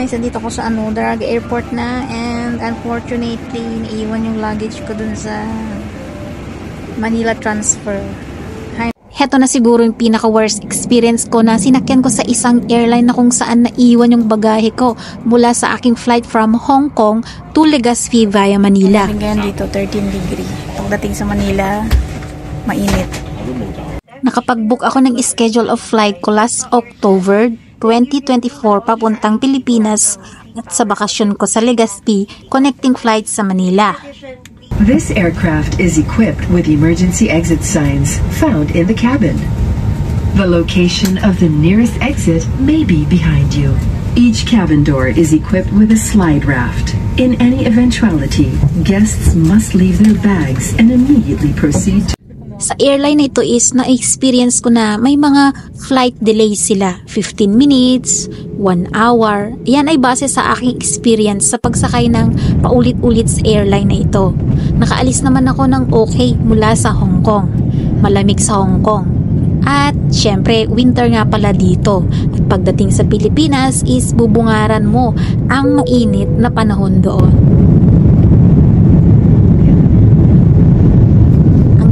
guys, andito ko sa Daraga Airport na, and unfortunately naiwan yung luggage ko dun sa Manila transfer. Heto na siguro yung pinaka-worst experience ko na sinakyan ko sa isang airline na kung saan naiwan yung bagahe ko mula sa aking flight from Hong Kong to Legazpi via Manila. Ganyan dito, 13 degree. Pagdating sa Manila, mainit. Nakapag-book ako ng schedule of flight ko last October 2024 papuntang Pilipinas at sa bakasyon ko sa Legazpi, connecting flight sa Manila. This aircraft is equipped with emergency exit signs found in the cabin. The location of the nearest exit may be behind you. Each cabin door is equipped with a slide raft. In any eventuality, guests must leave their bags and immediately proceed to sa airline na ito is na-experience ko na may mga flight delays sila. 15 minutes, 1 hour. Yan ay base sa aking experience sa pagsakay ng paulit-ulit sa airline na ito. Nakaalis naman ako ng okay mula sa Hong Kong. Malamig sa Hong Kong. At syempre, winter nga pala dito. At pagdating sa Pilipinas is bubungaran mo ang mainit na panahon doon.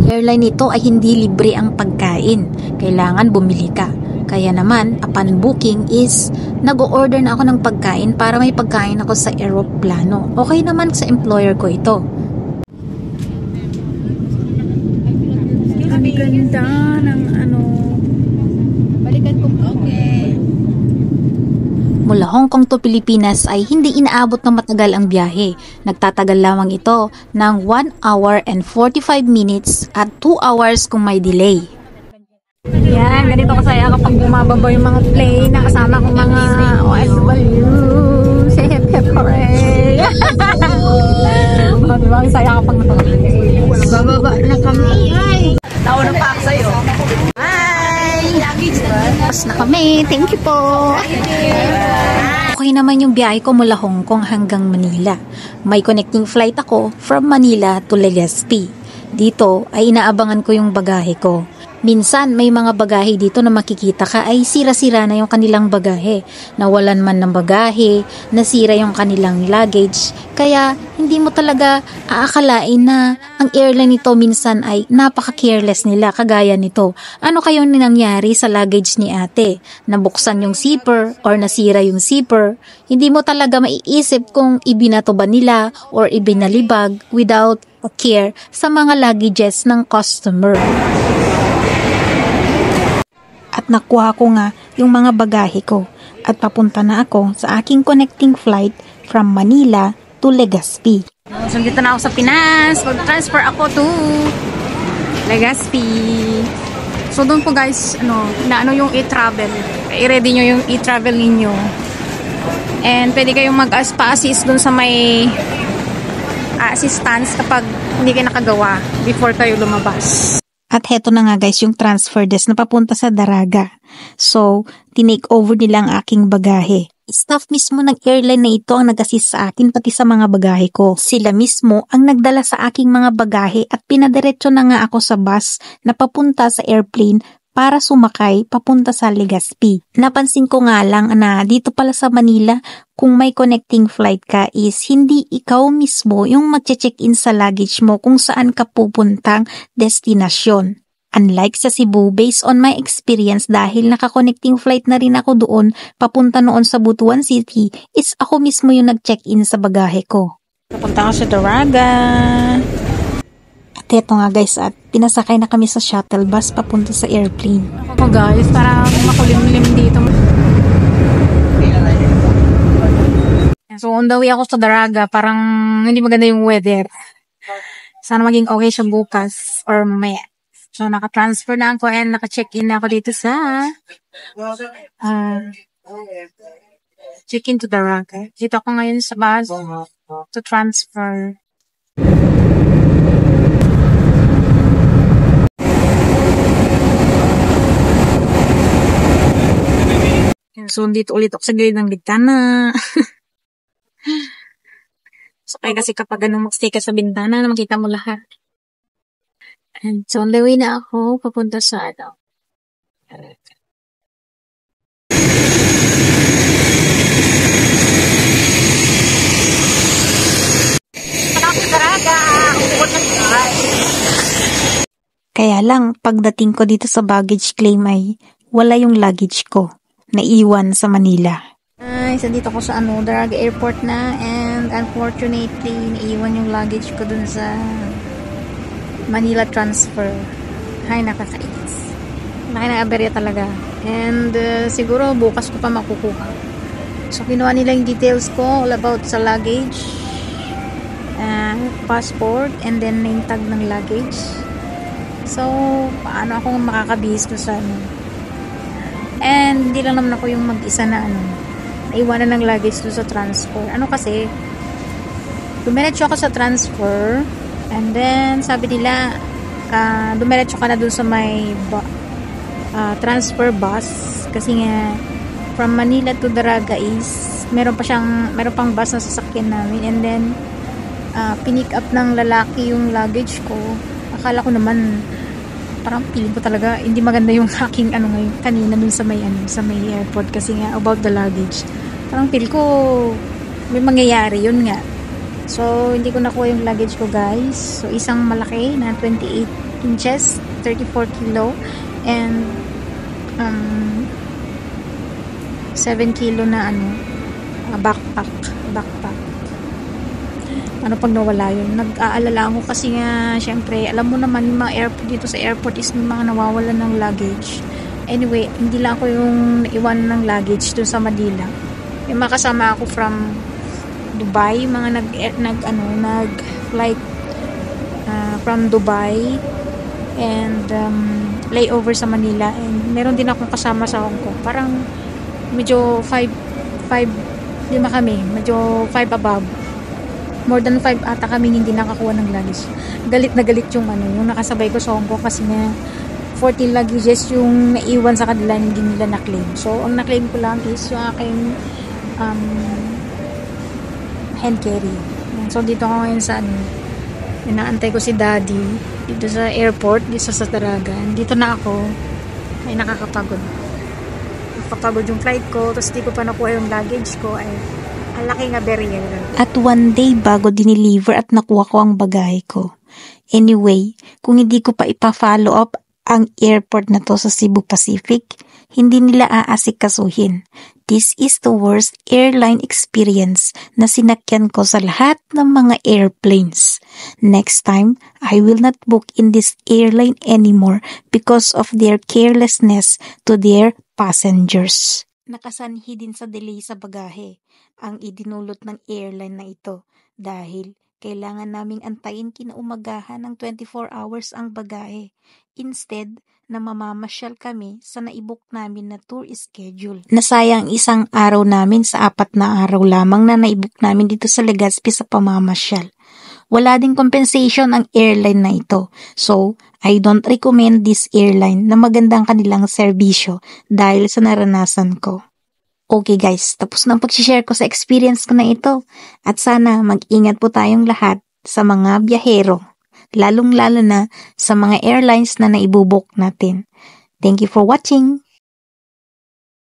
Airline nito ay hindi libre ang pagkain. Kailangan bumili ka. Kaya naman, upon booking is nag-o-order na ako ng pagkain para may pagkain ako sa aeroplano. Okay naman sa employer ko ito. Ang ganda ng balikan ko. Okay. Mula Hong Kong to Pilipinas ay hindi inaabot ng matagal ang biyahe. Nagtatagal lamang ito ng 1 hour and 45 minutes at 2 hours kung may delay. Yan, ganito kasaya kapag bumababa yung mga plane na kasama kong mga OFW. Say hip hip hooray! O, diba? Ang saya kapag natawag. Bababa na kami. Ay! Nauna pa ako sa'yo. Tapos na kami. Thank you po. Okay naman yung biyahe ko mula Hong Kong hanggang Manila. May connecting flight ako from Manila to Legazpi. Dito ay inaabangan ko yung bagahe ko. Minsan may mga bagahe dito na makikita ka ay sira-sira na yung kanilang bagahe. Nawalan man ng bagahe, nasira yung kanilang luggage. Kaya hindi mo talaga aakalain na ang airline nito minsan ay napaka-careless nila kagaya nito. Ano kayong nangyari sa luggage ni ate? Nabuksan yung zipper or nasira yung zipper? Hindi mo talaga maiisip kung ibinato ba nila or ibinalibag without a care sa mga luggages ng customer. At nakuha ko nga yung mga bagahe ko at papunta na ako sa aking connecting flight from Manila to Legazpi. So dito na ako sa Pinas. Mag-transfer ako to Legazpi. So doon po guys, yung e-travel. I-ready nyo yung e-travel ninyo. And pwede kayong mag-pa-assist doon sa may assistance kapag hindi kayo nakagawa before kayo lumabas. At heto na nga guys yung transfer desk na papunta sa Daraga. So, tinake over nila ang aking bagahe. Staff mismo ng airline na ito ang nag-assist sa akin pati sa mga bagahe ko. Sila mismo ang nagdala sa aking mga bagahe at pinadiretso na nga ako sa bus na papunta sa airplane para sumakay papunta sa Legazpi. Napansin ko nga lang na dito pala sa Manila, kung may connecting flight ka is hindi ikaw mismo yung mag-check-in sa luggage mo kung saan ka pupuntang destinasyon. Unlike sa Cebu, based on my experience dahil naka-connecting flight na rin ako doon papunta noon sa Butuan City, is ako mismo yung nag-check-in sa bagahe ko. Papunta ako sa Daraga. At eto nga guys, at pinasakay na kami sa shuttle bus papunta sa airplane. Ako guys, para makulimlim dito. So on the way ako sa Daraga, parang hindi maganda yung weather. Sana maging okay siya bukas or mamaya. So naka-transfer na ako and naka-check-in na ako dito sa check-in to Daraga. Dito ako ngayon sa bus to transfer. So, dito ulit ako sa gilid ng bintana. So, kaya kasi kapag mag-stay ka sa bintana, makita mo lahat. And so, on the way na ako, papunta sa Kaya lang, pagdating ko dito sa baggage claim ay wala yung luggage ko. Naiwan sa Manila. So dito ko sa Daraga Airport na, and unfortunately, naiwan yung luggage ko dun sa Manila transfer. Hay, nakakainis. Laki ng aberya talaga. And siguro bukas ko pa makukuha. So kinuha nila yung details ko all about sa luggage, passport, and then name tag ng luggage. So paano ako makakabihis ko sa And hindi lang naman ako yung mag-isa na naiwanan ng luggage to sa transfer. Kasi dumiretso ako sa transfer, and then sabi nila dumiretso ka na dun sa may transfer bus, kasi nga from Manila to Daraga is meron pang bus na sasakyan namin, and then pinick up ng lalaki yung luggage ko. Akala ko naman, parang feeling ko talaga hindi maganda yung aking ngayon kanina dun sa may airport, kasi nga about the luggage. Parang feel ko may mangyayari yun nga. So hindi ko nakuha yung luggage ko, guys. So isang malaki na 28 inches, 34 kilo, and 7 kilo na backpack. Ano pag nawala yun? Nag-aalala ako kasi nga, syempre, alam mo naman, yung mga airport dito sa airport is may mga nawawalan ng luggage. Anyway, hindi lang ako yung naiwan ng luggage doon sa Manila. May makasama ako from Dubai, mga nag-flight from Dubai, and layover sa Manila, and meron din akong kasama sa Hong Kong. Parang medyo 5 kami, medyo 5 above. More than 5 ata kami hindi nakakuha ng luggage. Galit na galit yung yung nakasabay ko sa Hong Kong, kasi nga 40 luggages yung naiwan sa kanila, hindi nila na-claim. So ang na-claim ko lang is yung aking hand carry. So dito ako ngayon sa inaantay ko si Daddy dito sa airport, dito sa Daraga. Dito na ako. Ay, nakakapagod yung flight ko, tapos di ko pa nakuha yung luggage ko. Ay, ang laki nga barrier. At one day bago dineliver at nakuha ko ang bagahe ko. Anyway, kung hindi ko pa ipa-follow up ang airport na to sa Cebu Pacific, hindi nila aasikasuhin. This is the worst airline experience na sinakyan ko sa lahat ng mga airplanes. Next time, I will not book in this airline anymore because of their carelessness to their passengers. Nakasanhi din sa delay sa bagahe ang idinulot ng airline na ito, dahil kailangan naming antayin kinaumagahan ng 24 hours ang bagahe, instead na mamamasyal kami sa naibuk namin na tour schedule. Nasayang isang araw namin sa 4 na araw lamang na naibuk namin dito sa Legazpi sa pamamasyal. Wala ding compensation ang airline na ito, so I don't recommend this airline na magandang kanilang serbisyo dahil sa naranasan ko. Okay guys, tapos na ang pag-share ko sa experience ko na ito, at sana mag-ingat po tayong lahat sa mga biyahero, lalong-lalo na sa mga airlines na naibubuk natin. Thank you for watching!